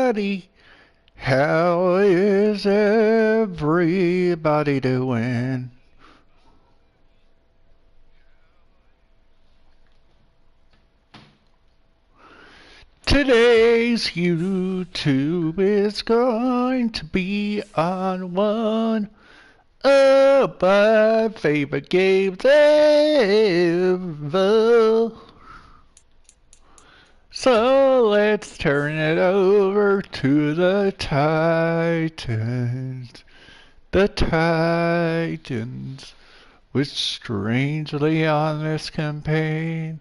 everybody. How is everybody doing? Today's YouTube is going to be on one of my favorite games ever. So let's turn it over to the Titans. The Titans, which strangely on this campaign,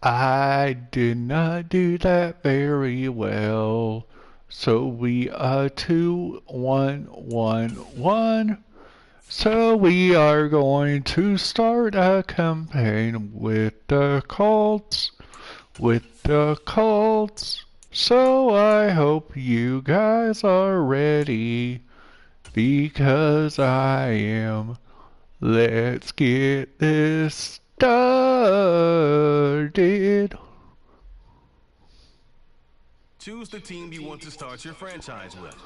I did not do that very well. So we are 2-1-1-1. So we are going to start a campaign with the Colts. So I hope you guys are ready, because I am. Let's get this started. Choose the team you want to start your franchise with.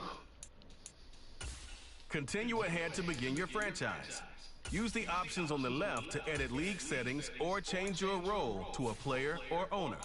Continue ahead to begin your franchise. Use the options on the left to edit league settings or change your role to a player or owner.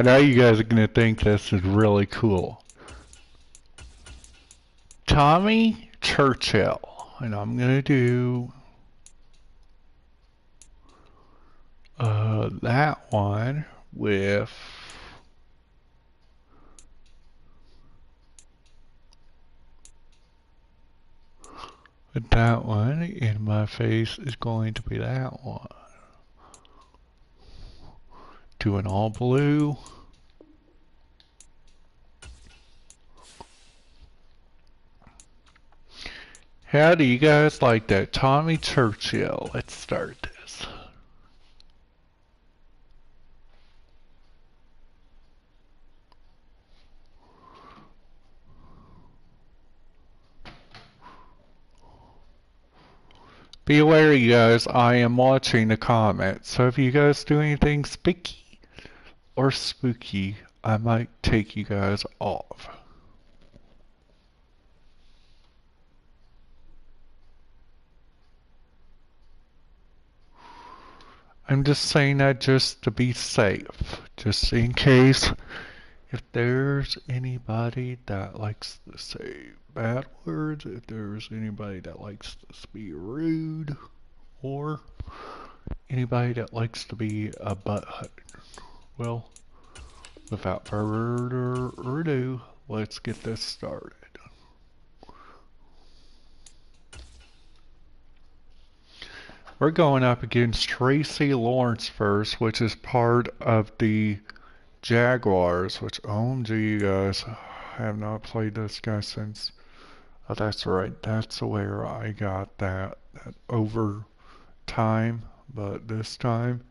I know you guys are going to think this is really cool. Tommy Churchill. And I'm going to do that one with that one, and my face is going to be that one. Do an all blue. How do you guys like that? Tommy Churchill. Let's start this. Be aware, you guys, I am watching the comments, so if you guys do anything spiky or spooky, I might take you guys off. I'm just saying that just to be safe, just in case if there's anybody that likes to say bad words, if there's anybody that likes to be rude, or anybody that likes to be a butthead. Well, without further ado, let's get this started. We're going up against Tracy Lawrence first, which is part of the Jaguars, which, OMG, you guys, I have not played this guy since. Oh, that's right, that's where I got that overtime, but this time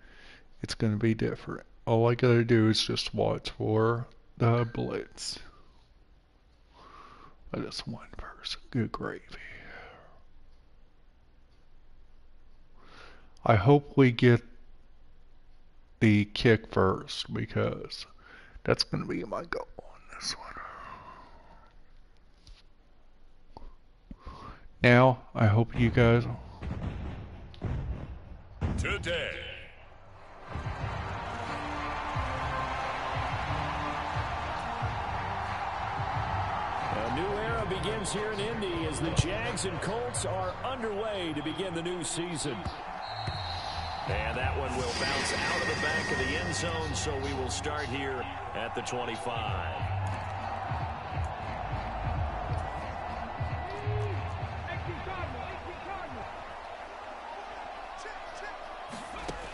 it's going to be different. All I gotta do is just watch for the blitz. But it's one person, good gravy. I hope we get the kick first, because that's going to be my goal on this one. Now, I hope you guys... Today. A new era begins here in Indy as the Jags and Colts are underway to begin the new season. And that one will bounce out of the back of the end zone, so we will start here at the 25.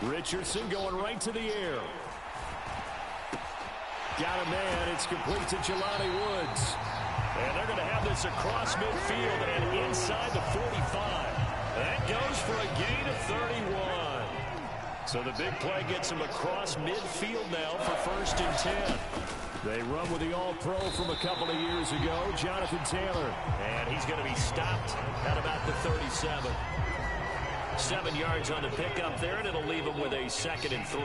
Richardson going right to the air. Got a man. It's complete to Jelani Woods. And they're going to have this across midfield and inside the 45. That goes for a gain of 31. So the big play gets him across midfield now for 1st and 10. They run with the All-Pro from a couple of years ago, Jonathan Taylor. And he's going to be stopped at about the 37. 7 yards on the pickup there, and it'll leave him with a 2nd and 3.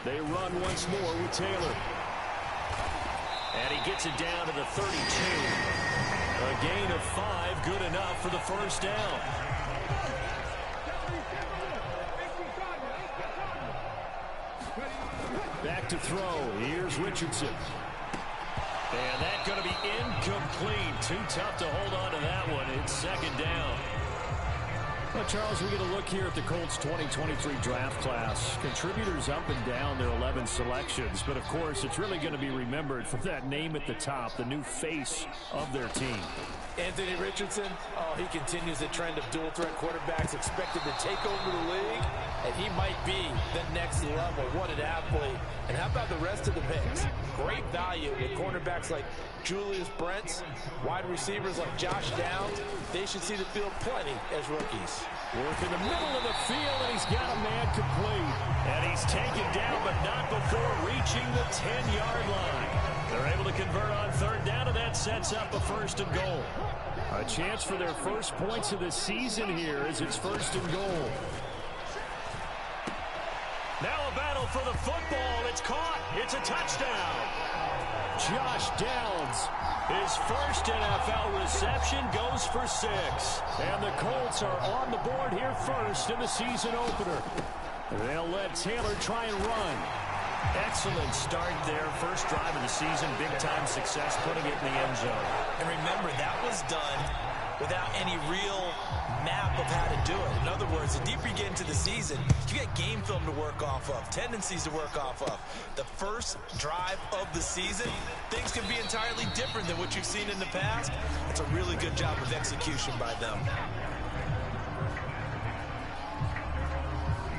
They run once more with Taylor. And he gets it down to the 32. A gain of 5, good enough for the 1st down. Back to throw. Here's Richardson. And that's going to be incomplete. Too tough to hold on to that one. It's 2nd down. Well, Charles, we get a look here at the Colts 2023 draft class. Contributors up and down their 11 selections. But, of course, it's really going to be remembered for that name at the top, the new face of their team. Anthony Richardson, he continues the trend of dual-threat quarterbacks expected to take over the league, and he might be the next level. What an athlete. And how about the rest of the picks? Great value with cornerbacks like Julius Brents, wide receivers like Josh Downs. They should see the field plenty as rookies. Work in the middle of the field, and he's got a man complete. And he's taken down, but not before reaching the 10-yard line. They're able to convert on 3rd down, and that sets up a 1st and goal. A chance for their first points of the season here as it's 1st and goal. Now a battle for the football. It's caught. It's a touchdown. Josh Downs, his first NFL reception, goes for 6. And the Colts are on the board here first in the season opener. They'll let Taylor try and run. Excellent start there. First drive of the season. Big-time success putting it in the end zone. And remember, that was done without any real map of how to do it. In other words, the deeper you get into the season, you get game film to work off of, tendencies to work off of. The first drive of the season, things can be entirely different than what you've seen in the past. It's a really good job of execution by them.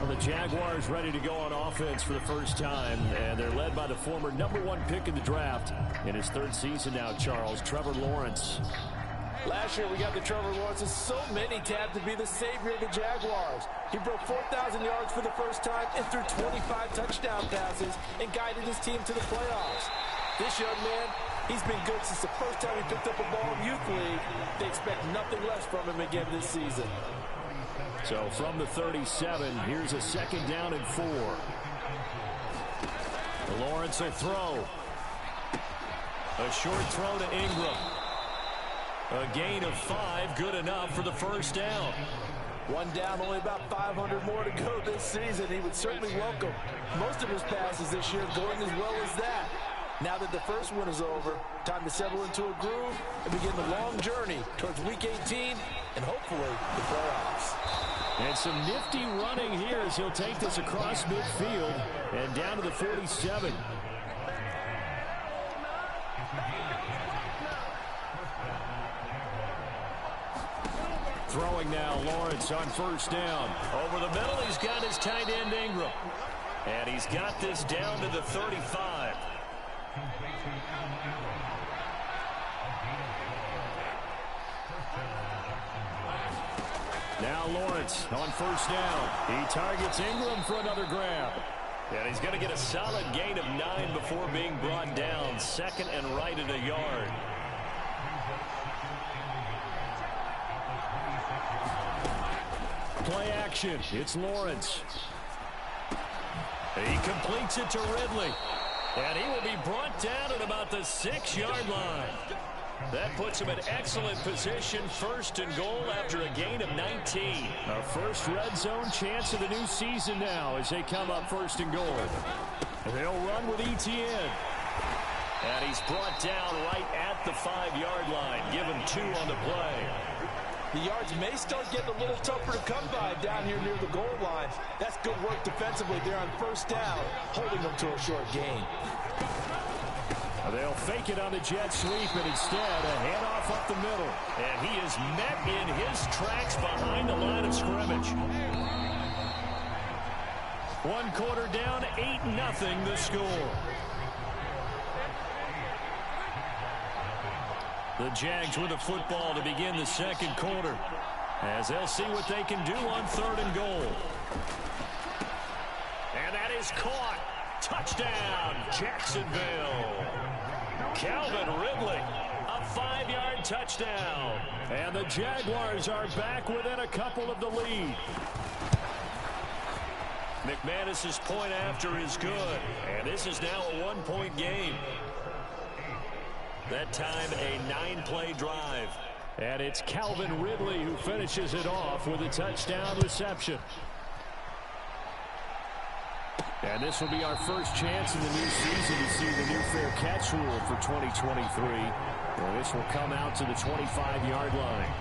Well, the Jaguars ready to go on offense for the first time, and they're led by the former #1 pick in the draft in his 3rd season now, Charles, Trevor Lawrence. Last year, we got the Trevor Lawrences. So many tabbed to be the savior of the Jaguars. He broke 4,000 yards for the first time and threw 25 touchdown passes and guided his team to the playoffs. This young man, he's been good since the first time he picked up a ball in Youth League. They expect nothing less from him again this season. So from the 37, here's a 2nd down and 4. Lawrence will throw. A short throw to Ingram. A gain of 5, good enough for the 1st down. One down, only about 500 more to go this season. He would certainly welcome most of his passes this year going as well as that. Now that the first one is over, time to settle into a groove and begin the long journey towards Week 18 and hopefully the playoffs. And some nifty running here as he'll take this across midfield and down to the 47. Throwing now, Lawrence on 1st down. Over the middle, he's got his tight end Ingram. And he's got this down to the 35. Now Lawrence on 1st down. He targets Ingram for another grab. And he's going to get a solid gain of 9 before being brought down. 2nd and right at a yard. Play action. It's Lawrence. He completes it to Ridley. And he will be brought down at about the 6-yard line. That puts him in excellent position. 1st and goal after a gain of 19. A first red zone chance of the new season now as they come up 1st and goal. They'll run with Etienne. And he's brought down right at the 5-yard line. Given 2 on the play. The yards may start getting a little tougher to come by down here near the goal line. That's good work defensively there on 1st down, holding them to a short gain. They'll fake it on the jet sweep, and instead a handoff up the middle. And he is met in his tracks behind the line of scrimmage. 1 quarter down, 8-0 the score. The Jags with the football to begin the second quarter, as they'll see what they can do on 3rd and goal. And that is caught. Touchdown, Jacksonville. Calvin Ridley, a 5-yard touchdown. And the Jaguars are back within a couple of the lead. McManus's point after is good, and this is now a 1-point game. That time a 9-play drive. And it's Calvin Ridley who finishes it off with a touchdown reception. And this will be our first chance in the new season to see the new fair catch rule for 2023. And this will come out to the 25-yard line.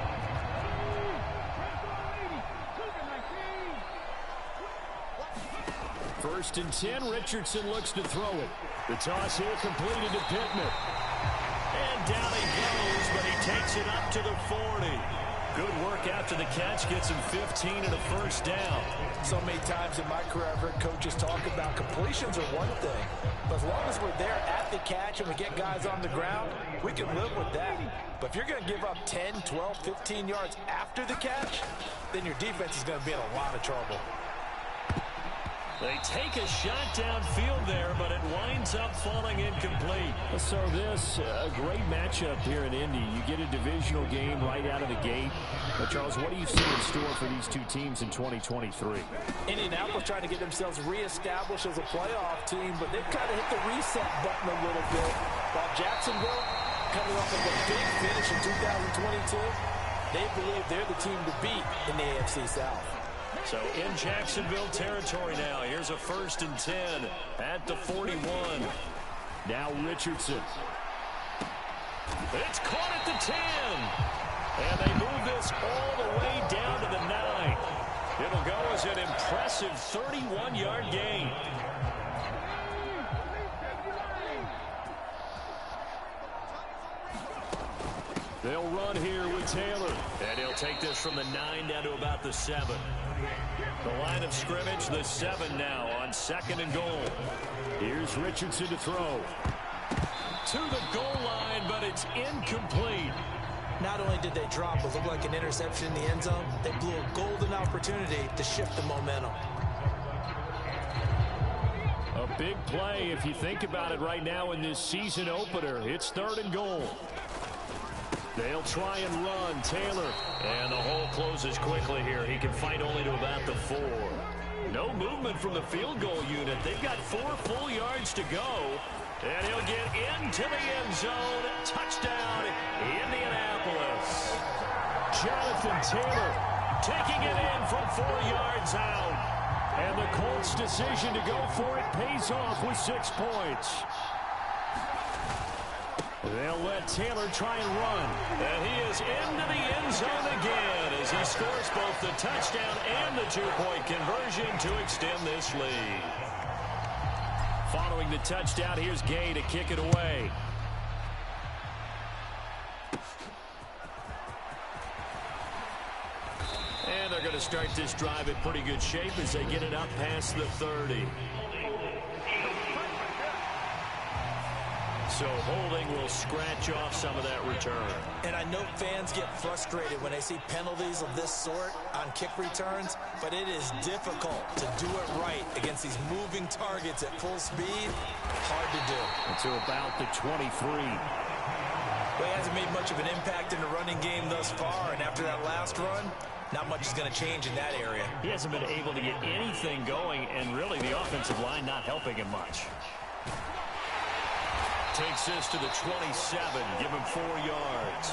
First and 10, Richardson looks to throw it. The toss here completed to Pittman. And down he goes, but he takes it up to the 40. Good work after the catch, gets him 15 and a first down. So many times in my career I've heard coaches talk about completions are one thing, but as long as we're there at the catch and we get guys on the ground, we can live with that. But if you're going to give up 10, 12, 15 yards after the catch, then your defense is going to be in a lot of trouble. They take a shot downfield there, but it winds up falling incomplete. So this, a great matchup here in Indy. You get a divisional game right out of the gate. But Charles, what do you see in store for these two teams in 2023? Indianapolis trying to get themselves reestablished as a playoff team, but they've kind of hit the reset button a little bit. While Jacksonville, coming off of a big finish in 2022, they believe they're the team to beat in the AFC South. So in Jacksonville territory now. Here's a 1st and 10 at the 41. Now Richardson. It's caught at the 10. And they move this all the way down to the 9. It'll go as an impressive 31-yard gain. They'll run here with Taylor. And he'll take this from the 9 down to about the 7. The line of scrimmage, the 7 now on 2nd and goal. Here's Richardson to throw. To the goal line, but it's incomplete. Not only did they drop what looked like an interception in the end zone, they blew a golden opportunity to shift the momentum. A big play if you think about it right now in this season opener. It's 3rd and goal. They'll try and run. Taylor. And the hole closes quickly here. He can fight only to about the 4. No movement from the field goal unit. They've got 4 full yards to go. And he'll get into the end zone. Touchdown, Indianapolis. Jonathan Taylor taking it in from 4 yards out. And the Colts' decision to go for it pays off with 6 points. They'll let Taylor try and run. And he is into the end zone again as he scores both the touchdown and the 2-point conversion to extend this lead. Following the touchdown, here's Gay to kick it away. And they're going to start this drive in pretty good shape as they get it up past the 30. So holding will scratch off some of that return. And I know fans get frustrated when they see penalties of this sort on kick returns, but it is difficult to do it right against these moving targets at full speed. Hard to do. And to about the 23. Well, he hasn't made much of an impact in the running game thus far, and after that last run, not much is going to change in that area. He hasn't been able to get anything going, and really the offensive line not helping him much. Takes this to the 27, give him 4 yards.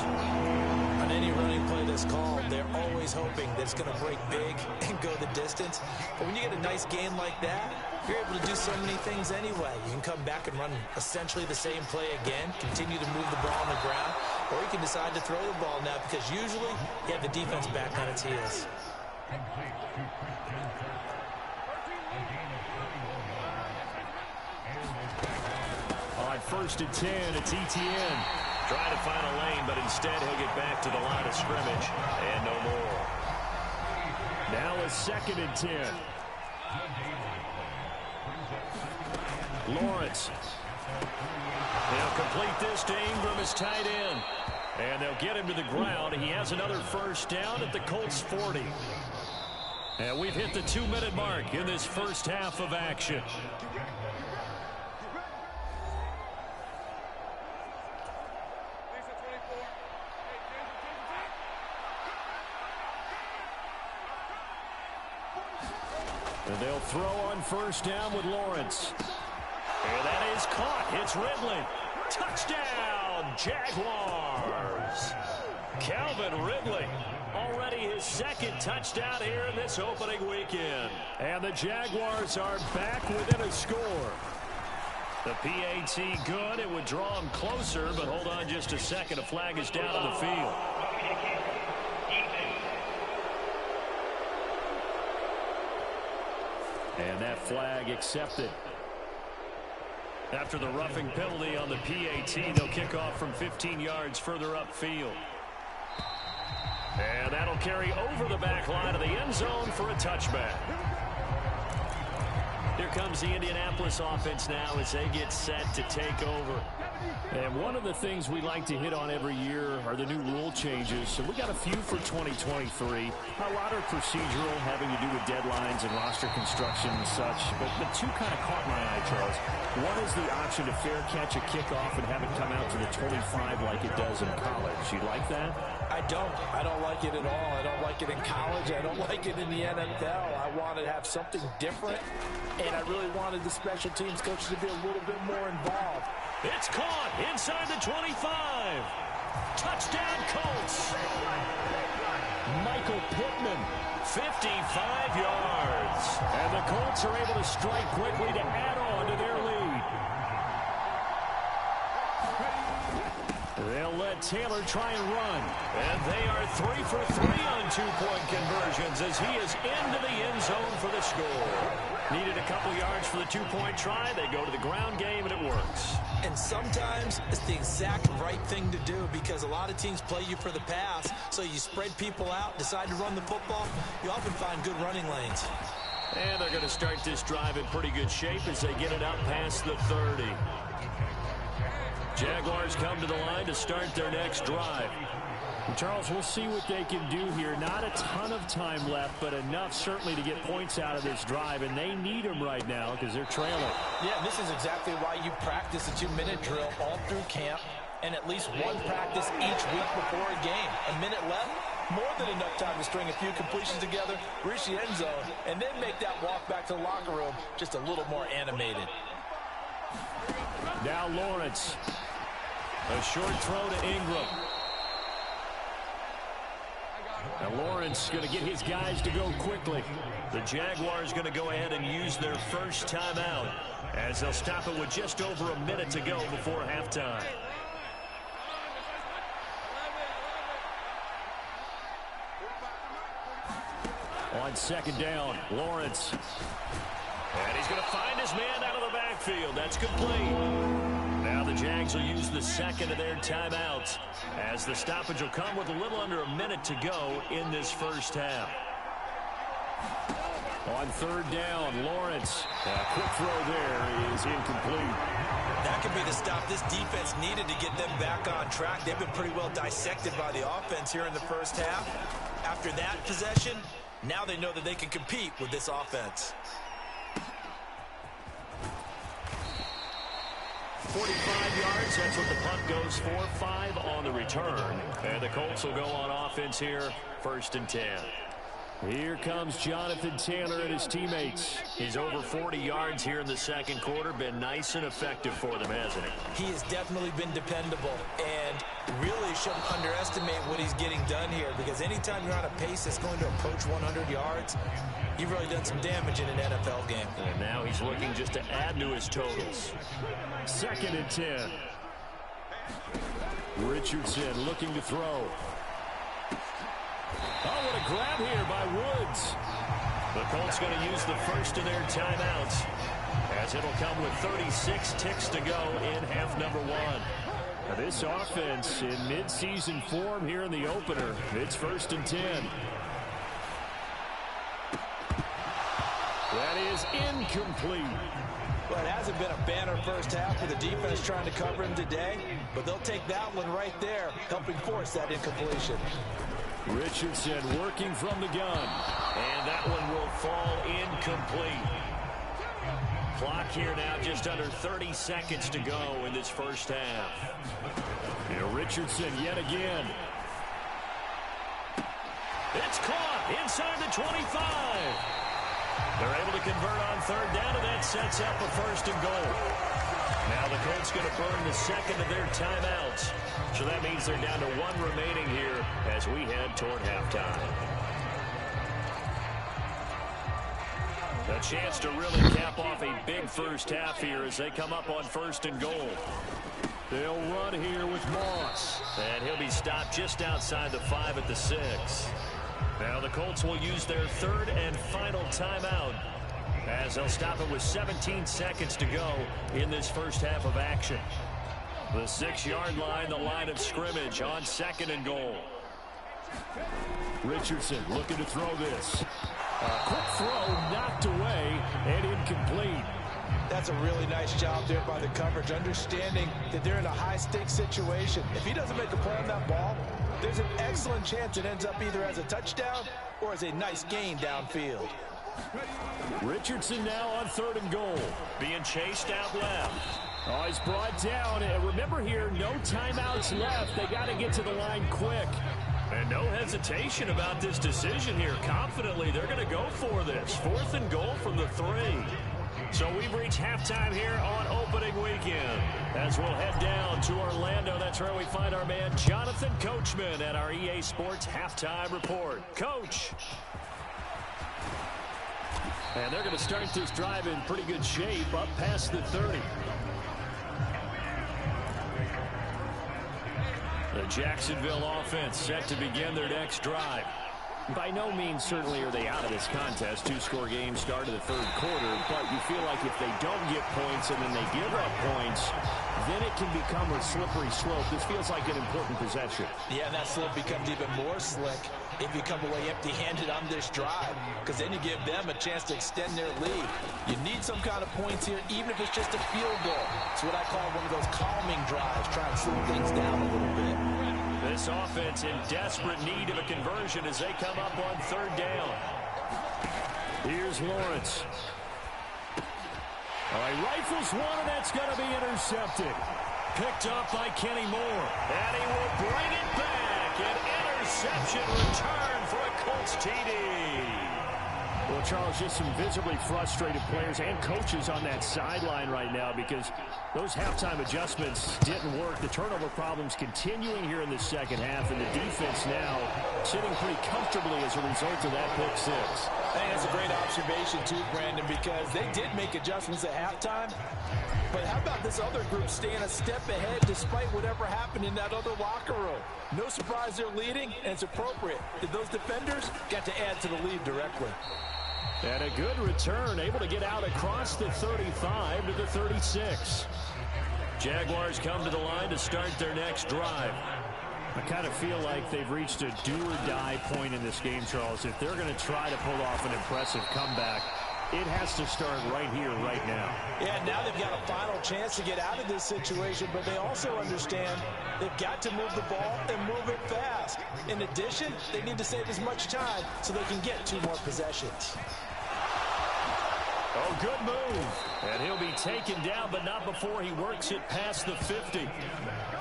On any running play that's called, they're always hoping that it's going to break big and go the distance. But when you get a nice gain like that, you're able to do so many things anyway. You can come back and run essentially the same play again, continue to move the ball on the ground, or you can decide to throw the ball now because usually you have the defense back on its heels. On 1st and 10, it's ETN. Trying to find a lane, but instead he'll get back to the line of scrimmage. And no more. Now a 2nd and 10. Lawrence. He'll complete this to Ingram as tight end. And they'll get him to the ground. He has another first down at the Colts 40. And we've hit the 2-minute mark in this first half of action. And they'll throw on first down with Lawrence. And that is caught. It's Ridley. Touchdown, Jaguars. Calvin Ridley. Already his second touchdown here in this opening weekend. And the Jaguars are back within a score. The PAT good. It would draw them closer, but hold on just a second. A flag is down on the field. And that flag accepted. After the roughing penalty on the PAT, they'll kick off from 15 yards further upfield. And that'll carry over the back line of the end zone for a touchback. Here comes the Indianapolis offense now as they get set to take over. And one of the things we like to hit on every year are the new rule changes. So we got a few for 2023. A lot are procedural, having to do with deadlines and roster construction and such. But the two kind of caught my eye, Charles. One is the option to fair catch a kickoff and have it come out to the 25 like it does in college. You like that? I don't. I don't like it at all. I don't like it in college. I don't like it in the NFL. I want to have something different, and I really wanted the special teams coaches to be a little bit more involved. It's caught inside the 25. Touchdown, Colts. Michael Pittman, 55 yards. And the Colts are able to strike quickly to add on to their lead. They'll let Taylor try and run. And they are 3 for 3 on two-point conversions as he is into the end zone for the score. Needed a couple yards for the two-point try. They go to the ground game, and it works. And sometimes it's the exact right thing to do because a lot of teams play you for the pass. So you spread people out, decide to run the football. You often find good running lanes. And they're going to start this drive in pretty good shape as they get it up past the 30. Jaguars come to the line to start their next drive. And Charles, we'll see what they can do here. Not a ton of time left, but enough certainly to get points out of this drive, and they need them right now because they're trailing. Yeah, this is exactly why you practice a 2-minute drill all through camp and at least one practice each week before a game. A minute left, more than enough time to string a few completions together, reach the end zone, and then make that walk back to the locker room just a little more animated. Now Lawrence. A short throw to Ingram. Now Lawrence going to get his guys to go quickly. The Jaguars going to go ahead and use their first timeout as they'll stop it with just over a minute to go before halftime. On second down, Lawrence. And he's going to find his man out of the backfield. That's complete. Now the Jags will use the second of their timeouts as the stoppage will come with a little under a minute to go in this first half. On third down, Lawrence. A quick throw there is incomplete. That could be the stop this defense needed to get them back on track. They've been pretty well dissected by the offense here in the first half. After that possession, now they know that they can compete with this offense. 45 yards, that's what the punt goes for. 5 on the return. And the Colts will go on offense here, 1st and 10. Here comes Jonathan Taylor and his teammates. He's over 40 yards here in the second quarter. Been nice and effective for them, hasn't he? He has definitely been dependable and really shouldn't underestimate what he's getting done here because anytime you're on a pace that's going to approach 100 yards, you've really done some damage in an NFL game. And now he's looking just to add to his totals. 2nd and 10. Richardson looking to throw. Oh, what a grab here by Woods. The Colts going to use the first of their timeouts as it'll come with 36 ticks to go in half number 1. Now this offense in midseason form here in the opener. It's 1st and 10. That is incomplete. Well, it hasn't been a banner first half for the defense trying to cover him today, but they'll take that one right there, helping force that incompletion. Richardson working from the gun, and that one will fall incomplete. Clock here now, just under 30 seconds to go in this first half. And Richardson yet again. It's caught inside the 25. They're able to convert on third down, and that sets up a first and goal. Now the Colts going to burn the second of their timeouts. So that means they're down to one remaining here as we head toward halftime. A chance to really cap off a big first half here as they come up on first and goal. They'll run here with Moss. And he'll be stopped just outside the 5 at the 6. Now the Colts will use their third and final timeout as they'll stop it with 17 seconds to go in this first half of action. The 6-yard line, the line of scrimmage on second and goal. Richardson looking to throw this. A quick throw knocked away and incomplete. That's a really nice job there by the coverage, understanding that they're in a high-stakes situation. If he doesn't make a play on that ball, there's an excellent chance it ends up either as a touchdown or as a nice gain downfield. Richardson now on third and goal, being chased out left. Oh, he's brought down. And remember here, no timeouts left. They got to get to the line quick. And no hesitation about this decision here. Confidently, they're going to go for this. 4th and goal from the 3. So we've reached halftime here on opening weekend. As we'll head down to Orlando, that's where we find our man Jonathan Coachman at our EA Sports Halftime Report. Coach. And they're going to start this drive in pretty good shape up past the 30. The Jacksonville offense set to begin their next drive. By no means certainly are they out of this contest. 2-score game start of the third quarter, but you feel like if they don't get points and then they give up points, then it can become a slippery slope. This feels like an important possession. Yeah, that slope becomes even more slick if you come away empty-handed on this drive, because then you give them a chance to extend their lead. You need some kind of points here, even if it's just a field goal. It's what I call one of those calming drives, trying to slow things down a little bit. This offense in desperate need of a conversion as they come up on third down. Here's Lawrence. All right, rifles one, and that's going to be intercepted. Picked up by Kenny Moore. And he will bring it back. An interception return for a Colts TD. Well, Charles, just some visibly frustrated players and coaches on that sideline right now because those halftime adjustments didn't work. The turnover problems continuing here in the second half, and the defense now sitting pretty comfortably as a result of that pick 6. I think that's a great observation too, Brandon, because they did make adjustments at halftime. But how about this other group staying a step ahead despite whatever happened in that other locker room? No surprise they're leading, and it's appropriate. Those defenders got to add to the lead directly. And a good return, able to get out across the 35 to the 36. Jaguars come to the line to start their next drive. I kind of feel like they've reached a do-or-die point in this game, Charles. If they're going to try to pull off an impressive comeback, it has to start right here, right now. Yeah, now they've got a final chance to get out of this situation, but they also understand they've got to move the ball and move it fast. In addition, they need to save as much time so they can get 2 more possessions. Oh, good move. And he'll be taken down, but not before he works it past the 50.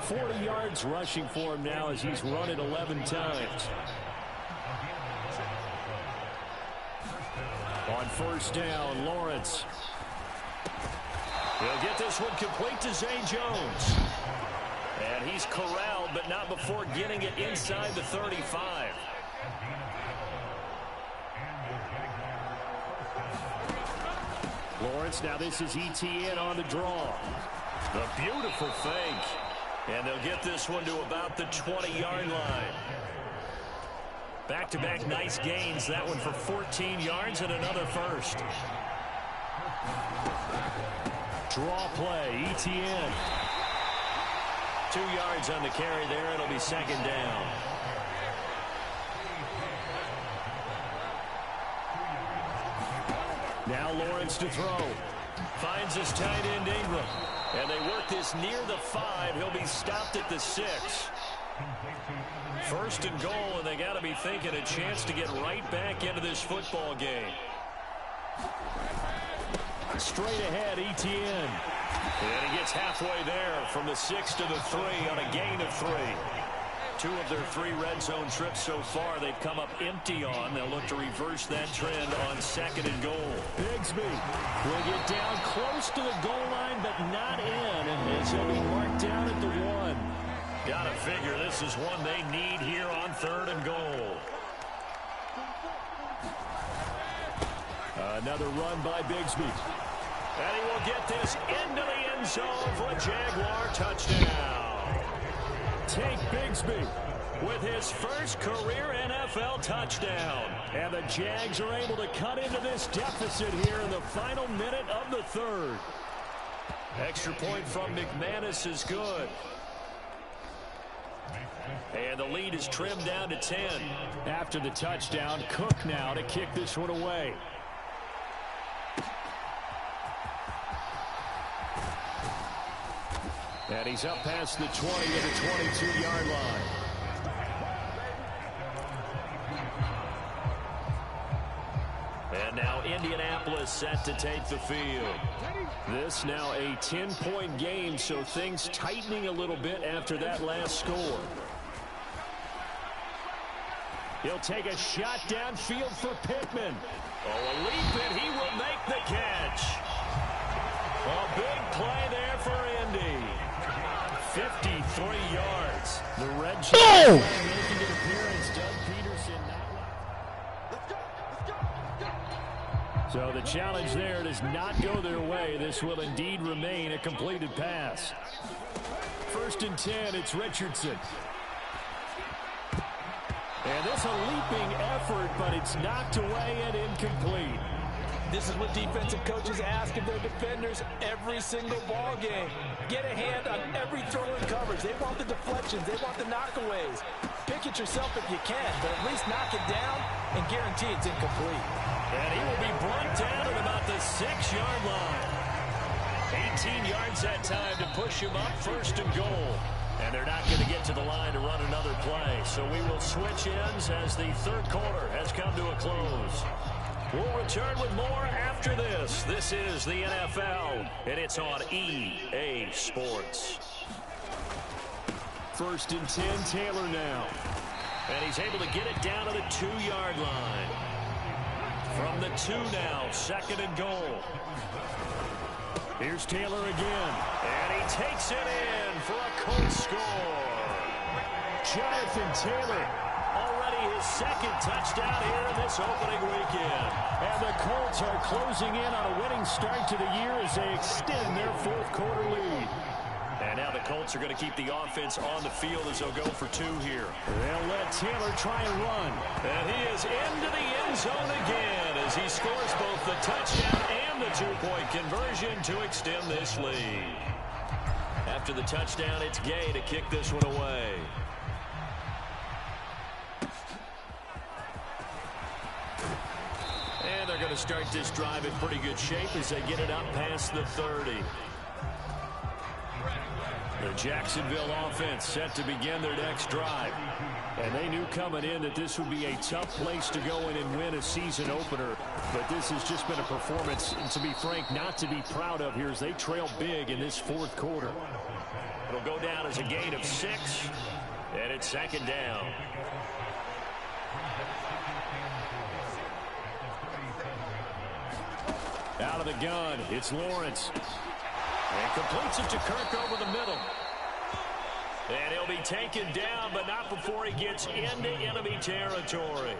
40 yards rushing for him now as he's run it 11 times. On first down, Lawrence. He'll get this one complete to Zay Jones. And he's corralled, but not before getting it inside the 35. Lawrence, now this is ETN on the draw. The beautiful fake. And they'll get this one to about the 20-yard line. Back-to-back nice gains. That one for 14 yards and another first. Draw play, ETN. 2 yards on the carry there. It'll be second down. Now Lawrence to throw. Finds his tight end Ingram. And they work this near the 5. He'll be stopped at the 6. First and goal, and they got to be thinking a chance to get right back into this football game. Straight ahead, Etienne. And he gets halfway there from the 6 to the 3 on a gain of 3. 2 of their 3 red zone trips so far they've come up empty on. They'll look to reverse that trend on 2nd and goal. Bigsby will get down close to the goal line, but not in, as he'll be marked down at the 1. Gotta figure this is one they need here on 3rd and goal. Another run by Bigsby. And he will get this into the end zone for a Jaguar touchdown. Take Bigsby with his first career NFL touchdown. And the Jags are able to cut into this deficit here in the final minute of the 3rd. Extra point from McManus is good. And the lead is trimmed down to 10. After the touchdown, Cook now to kick this one away. And he's up past the 20 to the 22-yard line. And now Indianapolis set to take the field. This now a 10-point game, so things tightening a little bit after that last score. He'll take a shot downfield for Pittman. Oh, a leap, and he will make the catch. A big play there for Indy. 53 yards. The red shirt making an appearance. Doug Peterson not. So the challenge there does not go their way. This will indeed remain a completed pass. 1st and 10, it's Richardson. And this a leaping effort, but it's knocked away and incomplete. This is what defensive coaches ask of their defenders every single ball game. Get a hand on every throw in coverage. They want the deflections. They want the knockaways. Pick it yourself if you can, but at least knock it down and guarantee it's incomplete. And he will be brought down at about the 6-yard line. 18 yards that time to push him up 1st and goal. And they're not going to get to the line to run another play. So we will switch ends as the 3rd quarter has come to a close. We'll return with more after this. This is the NFL, and it's on EA Sports. 1st and 10, Taylor now. And he's able to get it down to the 2-yard line. From the 2 now, 2nd and goal. Here's Taylor again. And he takes it in for a Colts score. Jonathan Taylor. Already his 2nd touchdown here in this opening weekend. And the Colts are closing in on a winning start to the year as they extend their 4th quarter lead. And now the Colts are going to keep the offense on the field as they'll go for 2 here. They'll let Taylor try and run. And he is into the end zone again as he scores both the touchdown and the 2-point conversion to extend this lead. After the touchdown, it's Gay to kick this one away. And they're going to start this drive in pretty good shape as they get it up past the 30. The Jacksonville offense set to begin their next drive. And they knew coming in that this would be a tough place to go in and win a season opener. But this has just been a performance, and to be frank, not to be proud of here as they trail big in this 4th quarter. It'll go down as a gain of 6, and it's 2nd down. Out of the gun, it's Lawrence. And completes it to Kirk over the middle. And he'll be taken down, but not before he gets into enemy territory.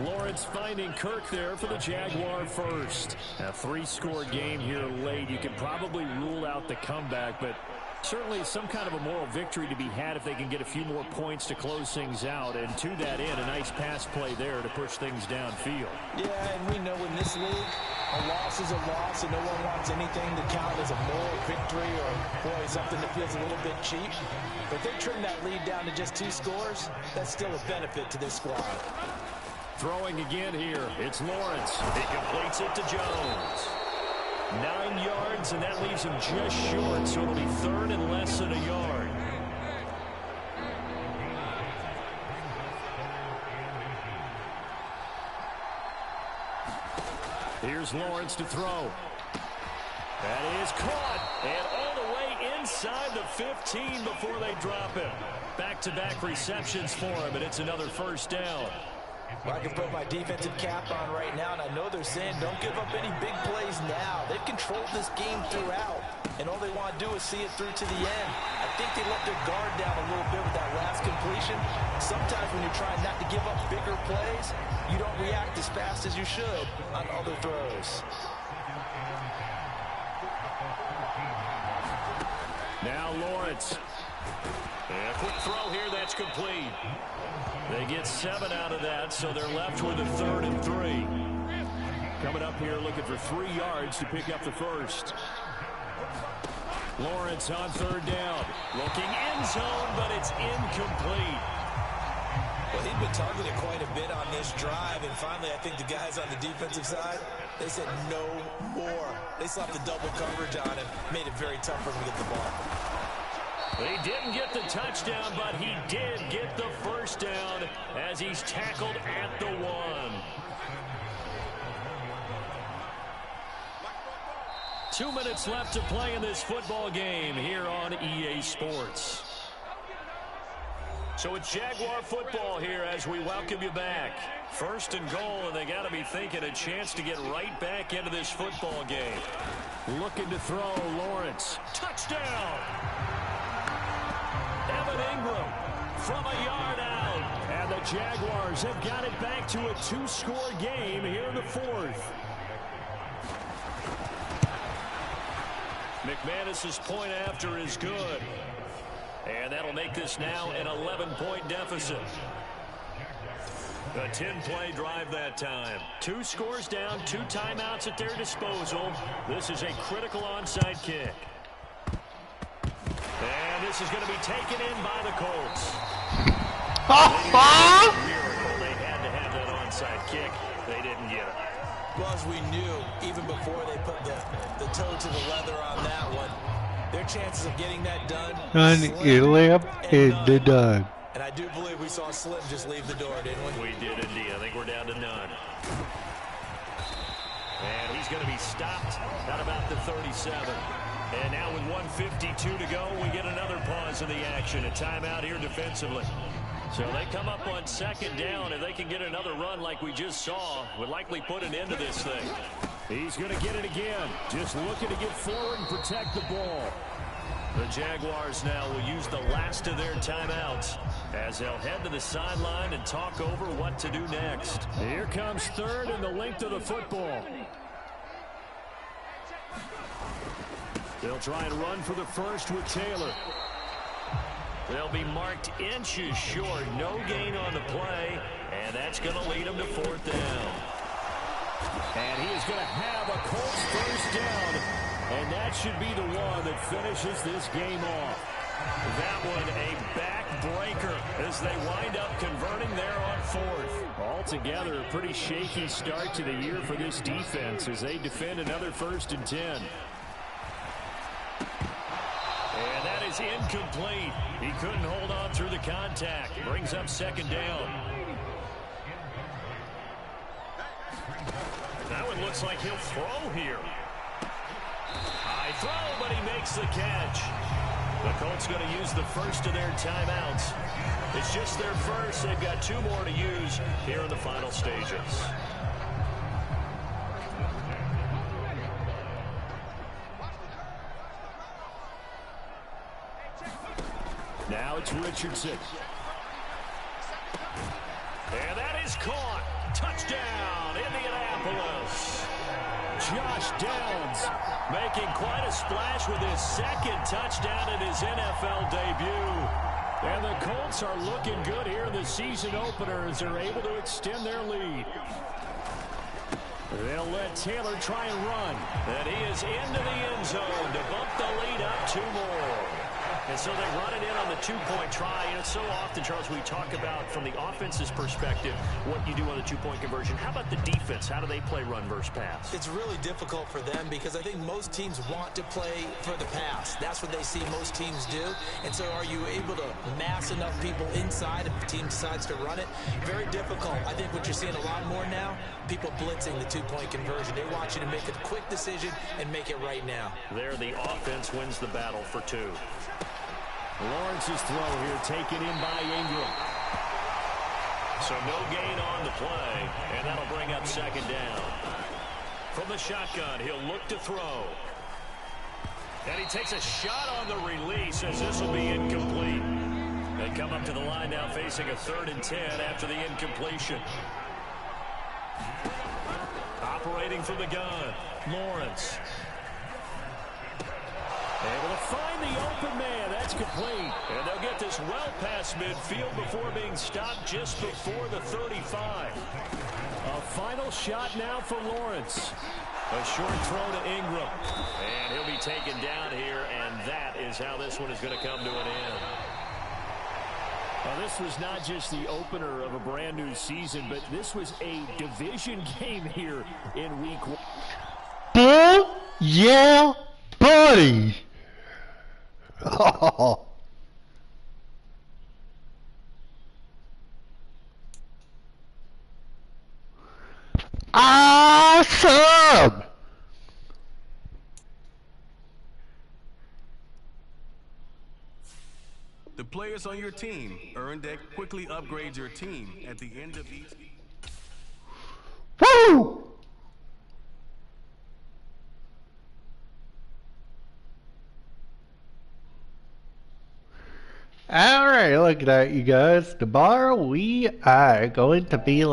Lawrence finding Kirk there for the Jaguar first. A 3-score game here late. You can probably rule out the comeback, but certainly some kind of a moral victory to be had if they can get a few more points to close things out. And to that end, a nice pass play there to push things downfield. Yeah, and we know in this league, a loss is a loss, and no one wants anything to count as a moral victory or, boy, something that feels a little bit cheap. But if they trim that lead down to just 2 scores, that's still a benefit to this squad. Throwing again here. It's Lawrence. He completes it to Jones. 9 yards, and that leaves him just short, so it'll be third and less than a yard. Here's Lawrence to throw. That is caught, and all the way inside the 15 before they drop him. Back-to-back receptions for him, and it's another first down. Well, I can put my defensive cap on right now, and I know they're saying don't give up any big plays now. They've controlled this game throughout, and all they want to do is see it through to the end. I think they let their guard down a little bit with that last completion. Sometimes when you're trying not to give up bigger plays, you don't react as fast as you should on other throws. Now Lawrence. And a quick throw here, that's complete. They get 7 out of that, so they're left with a 3rd and 3. Coming up here looking for 3 yards to pick up the first. Lawrence on 3rd down. Looking end zone, but it's incomplete. Well, he'd been targeted quite a bit on this drive, and finally I think the guys on the defensive side, they said no more. They slapped the double coverage on him, made it very tough for him to get the ball. He didn't get the touchdown, but he did get the first down as he's tackled at the 1. 2 minutes left to play in this football game here on EA Sports. So it's Jaguar football here as we welcome you back. 1st and goal, and they got to be thinking a chance to get right back into this football game. Looking to throw, Lawrence. Touchdown! Evan Ingram from a yard out. And the Jaguars have got it back to a 2-score game here in the 4th. McManus's point after is good. And that'll make this now an 11-point deficit. A 10-play drive that time. 2 scores down, 2 timeouts at their disposal. This is a critical onside kick. And this is going to be taken in by the Colts. Miracle. They had to have that onside kick. They didn't get it. Well, as we knew, even before they put the toe to the leather on that one, their chances of getting that done, done. And I do believe we saw Slim just leave the door, didn't we? We did indeed. I think we're down to none. And he's going to be stopped at about the 37. And now with 1:52 to go, we get another pause in the action. A timeout here defensively. So they come up on 2nd down. If they can get another run like we just saw, would likely put an end to this thing. He's going to get it again. Just looking to get forward and protect the ball. The Jaguars now will use the last of their timeouts as they'll head to the sideline and talk over what to do next. Here comes 3rd and the length of the football. They'll try and run for the first with Taylor. They'll be marked inches short. No gain on the play, and that's going to lead them to 4th down. And he is going to have a Colts first down, and that should be the one that finishes this game off. That one a backbreaker as they wind up converting there on 4th. Altogether, a pretty shaky start to the year for this defense as they defend another 1st and 10. And that is incomplete. He couldn't hold on through the contact. Brings up 2nd down. That one looks like he'll throw here. High throw, but he makes the catch. The Colts going to use the first of their timeouts. It's just their first. They've got 2 more to use here in the final stages. Now it's Richardson. And that is caught. Touchdown, Indianapolis. Josh Downs making quite a splash with his 2nd touchdown in his NFL debut. And the Colts are looking good here in the season opener as they're able to extend their lead. They'll let Taylor try and run. And he is into the end zone to bump the lead up 2 more. And so they run it in on the two-point try. And it's so often, Charles, we talk about from the offense's perspective what you do on the two-point conversion. How about the defense? How do they play run versus pass? It's really difficult for them because I think most teams want to play for the pass. That's what they see most teams do. And so are you able to mass enough people inside if the team decides to run it? Very difficult. I think what you're seeing a lot more now, people blitzing the two-point conversion. They want you to make a quick decision and make it right now. There, the offense wins the battle for two. Lawrence's throw here taken in by Ingram. So no gain on the play, and that'll bring up second down. From the shotgun, he'll look to throw. And he takes a shot on the release as this will be incomplete. They come up to the line now facing a 3rd and 10 after the incompletion. Operating from the gun, Lawrence. Able to find the open man. That's complete. And they'll get this well past midfield before being stopped just before the 35. A final shot now for Lawrence. A short throw to Ingram. And he'll be taken down here, and that is how this one is going to come to an end. Well, this was not just the opener of a brand new season, but this was a division game here in week 1. Bull, yeah, buddy. Oh. Awesome. The players on your team earn that quickly upgrades your team at the end of each. Woo! Alright, look at that, you guys. Tomorrow we are going to be